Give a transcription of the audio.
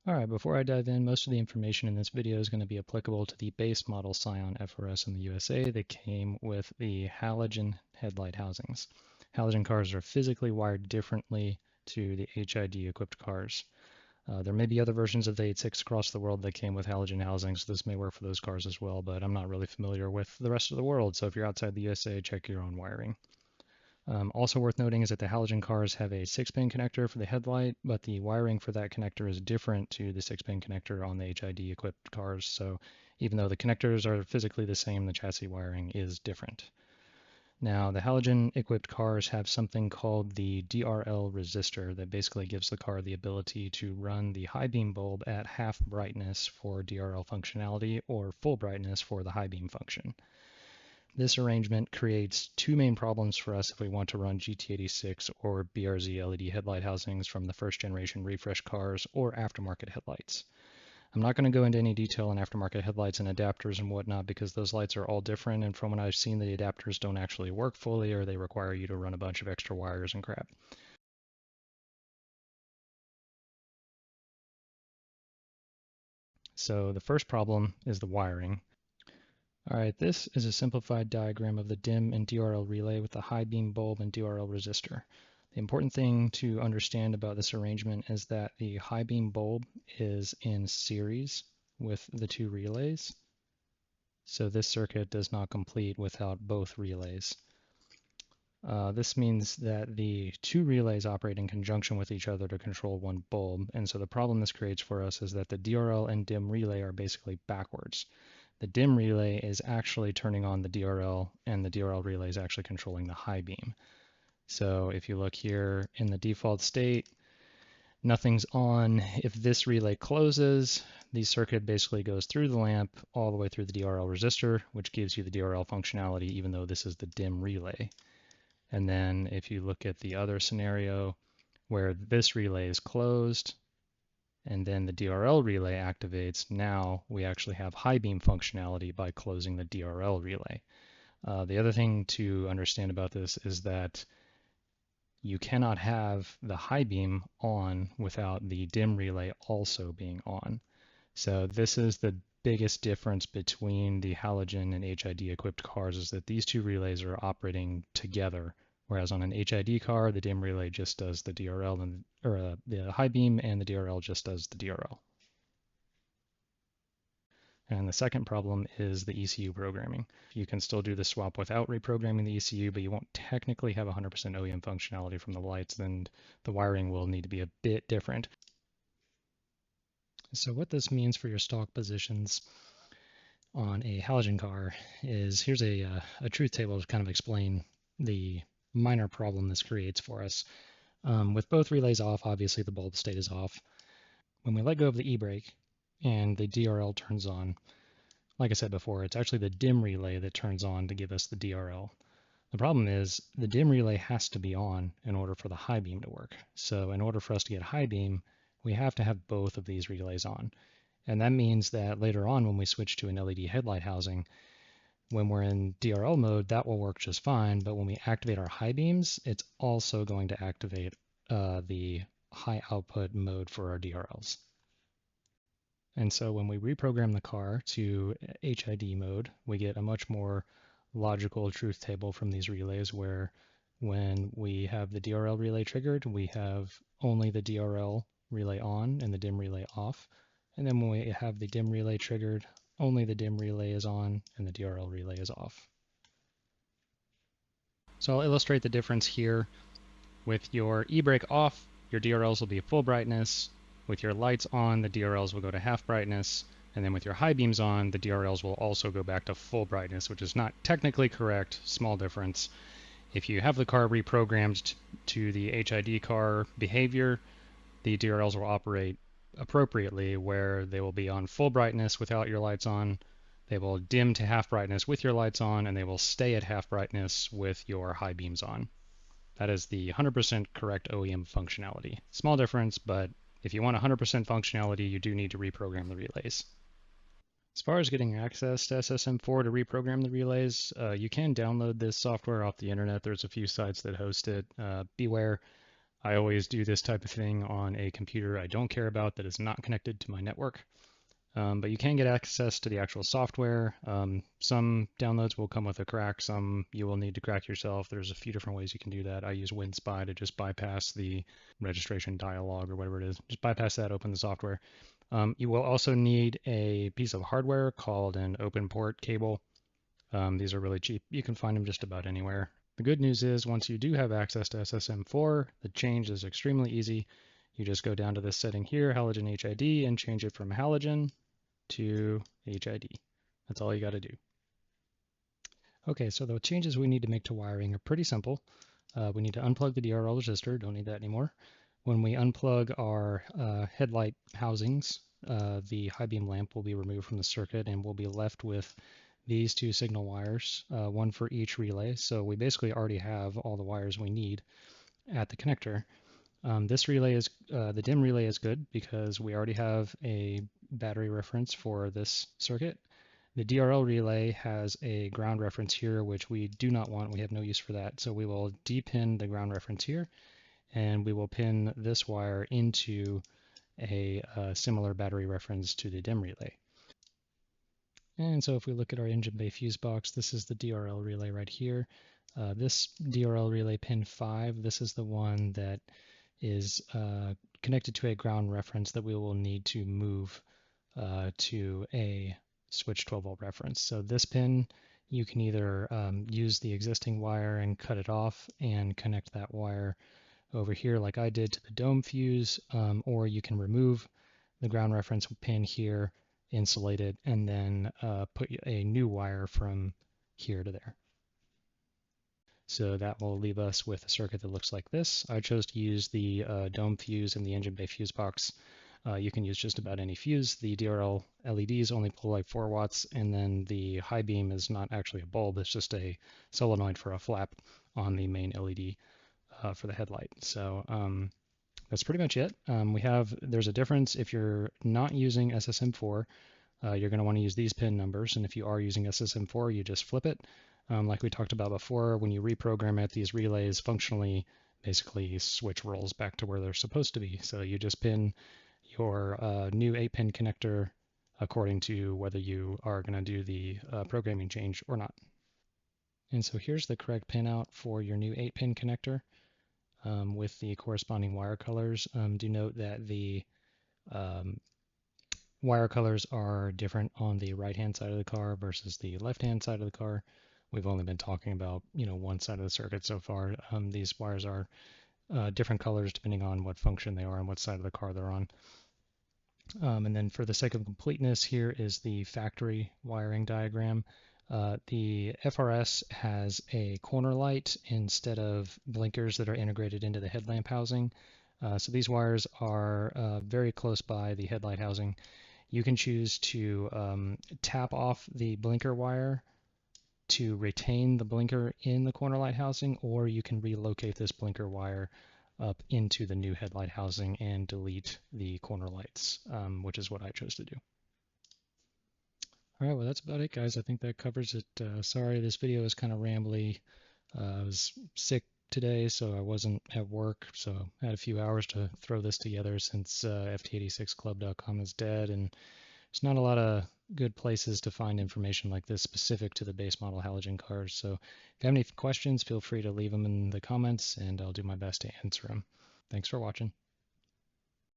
Alright, before I dive in, most of the information in this video is going to be applicable to the base model Scion FRS in the USA that came with the halogen headlight housings. Halogen cars are physically wired differently to the HID equipped cars. There may be other versions of the 86 across the world that came with halogen housings. This may work for those cars as well, but I'm not really familiar with the rest of the world, so if you're outside the USA, check your own wiring. Also worth noting is that the halogen cars have a 6-pin connector for the headlight, but the wiring for that connector is different to the 6-pin connector on the HID equipped cars. So even though the connectors are physically the same, the chassis wiring is different. Now, the halogen equipped cars have something called the DRL resistor that basically gives the car the ability to run the high beam bulb at half brightness for DRL functionality or full brightness for the high beam function. This arrangement creates two main problems for us if we want to run GT86 or BRZ LED headlight housings from the first generation refresh cars or aftermarket headlights. I'm not going to go into any detail on aftermarket headlights and adapters and whatnot because those lights are all different, and from what I've seen, the adapters don't actually work fully or they require you to run a bunch of extra wires and crap. So the first problem is the wiring. Alright, this is a simplified diagram of the DIM and DRL relay with the high beam bulb and DRL resistor. The important thing to understand about this arrangement is that the high beam bulb is in series with the two relays. So this circuit does not complete without both relays. This means that the two relays operate in conjunction with each other to control one bulb. And so the problem this creates for us is that the DRL and DIM relay are basically backwards. The DIM relay is actually turning on the DRL, and the DRL relay is actually controlling the high beam. So if you look here in the default state, nothing's on. If this relay closes, the circuit basically goes through the lamp all the way through the DRL resistor, which gives you the DRL functionality, even though this is the DIM relay. And then if you look at the other scenario where this relay is closed, and then the DRL relay activates, now we actually have high beam functionality by closing the DRL relay. The other thing to understand about this is that you cannot have the high beam on without the DIM relay also being on. So this is the biggest difference between the halogen and HID equipped cars, is that these two relays are operating together. Whereas on an HID car, the DIM relay just does the DRL or the high beam, and the DRL just does the DRL. And the second problem is the ECU programming. You can still do the swap without reprogramming the ECU, but you won't technically have 100% OEM functionality from the lights, then the wiring will need to be a bit different. So what this means for your stock positions on a halogen car is, here's a truth table to kind of explain the minor problem this creates for us. With both relays off, obviously the bulb state is off. When we let go of the e-brake and the DRL turns on, like I said before, it's actually the DIM relay that turns on to give us the DRL. The problem is the DIM relay has to be on in order for the high beam to work. So in order for us to get high beam, we have to have both of these relays on. And that means that later on when we switch to an LED headlight housing, when we're in DRL mode, that will work just fine. But when we activate our high beams, it's also going to activate the high output mode for our DRLs. And so when we reprogram the car to HID mode, we get a much more logical truth table from these relays, where when we have the DRL relay triggered, we have only the DRL relay on and the DIM relay off. And then when we have the DIM relay triggered, only the DIM relay is on and the DRL relay is off. So I'll illustrate the difference here. With your e-brake off, your DRLs will be full brightness. With your lights on, the DRLs will go to half brightness. And then with your high beams on, the DRLs will also go back to full brightness, which is not technically correct, small difference. If you have the car reprogrammed to the HID car behavior, the DRLs will operate appropriately, where they will be on full brightness without your lights on, they will dim to half brightness with your lights on, and they will stay at half brightness with your high beams on. That is the 100% correct OEM functionality. Small difference, but if you want 100% functionality, you do need to reprogram the relays. As far as getting access to SSM4 to reprogram the relays, you can download this software off the internet. There's a few sites that host it. Beware, I always do this type of thing on a computer I don't care about that is not connected to my network. But you can get access to the actual software. Some downloads will come with a crack, some you will need to crack yourself. There's a few different ways you can do that. I use WinSpy to just bypass the registration dialog or whatever it is. Just bypass that, open the software. You will also need a piece of hardware called an open port cable. These are really cheap. You can find them just about anywhere. The good news is once you do have access to SSM4, the change is extremely easy. You just go down to this setting here, Halogen HID, and change it from Halogen to HID. That's all you got to do. Okay, so the changes we need to make to wiring are pretty simple. We need to unplug the DRL resistor, don't need that anymore. When we unplug our headlight housings, the high beam lamp will be removed from the circuit and we'll be left with these two signal wires, one for each relay. So we basically already have all the wires we need at the connector. This relay is, the DIM relay is good because we already have a battery reference for this circuit. The DRL relay has a ground reference here, which we do not want. We have no use for that. So we will depin the ground reference here, and we will pin this wire into a similar battery reference to the DIM relay. And so if we look at our engine bay fuse box, this is the DRL relay right here. This DRL relay pin 5, this is the one that is connected to a ground reference that we will need to move to a switch 12 volt reference. So this pin, you can either use the existing wire and cut it off and connect that wire over here like I did to the dome fuse, or you can remove the ground reference pin here, insulate it, and then put a new wire from here to there. So that will leave us with a circuit that looks like this. I chose to use the dome fuse in the engine bay fuse box. You can use just about any fuse. The DRL LEDs only pull like 4 watts, and then the high beam is not actually a bulb, it's just a solenoid for a flap on the main LED for the headlight. So that's pretty much it. There's a difference if you're not using SSM4. You're going to want to use these pin numbers, and if you are using SSM4, you just flip it. Like we talked about before, when you reprogram it, these relays functionally basically switch roles back to where they're supposed to be. So you just pin your new 8-pin connector according to whether you are going to do the programming change or not. And so here's the correct pinout for your new 8-pin connector with the corresponding wire colors. Do note that the wire colors are different on the right-hand side of the car versus the left-hand side of the car. We've only been talking about, one side of the circuit so far. These wires are different colors depending on what function they are and what side of the car they're on. And then for the sake of completeness, here is the factory wiring diagram. The FRS has a corner light instead of blinkers that are integrated into the headlamp housing. So these wires are very close by the headlight housing. You can choose to tap off the blinker wire to retain the blinker in the corner light housing, or you can relocate this blinker wire up into the new headlight housing and delete the corner lights, which is what I chose to do. All right, well, that's about it, guys. I think that covers it. Sorry, this video is kind of rambly. I was sick today, so I wasn't at work, so I had a few hours to throw this together since ft86club.com is dead, and there's not a lot of good places to find information like this specific to the base model halogen cars. So if you have any questions, feel free to leave them in the comments, and I'll do my best to answer them. Thanks for watching.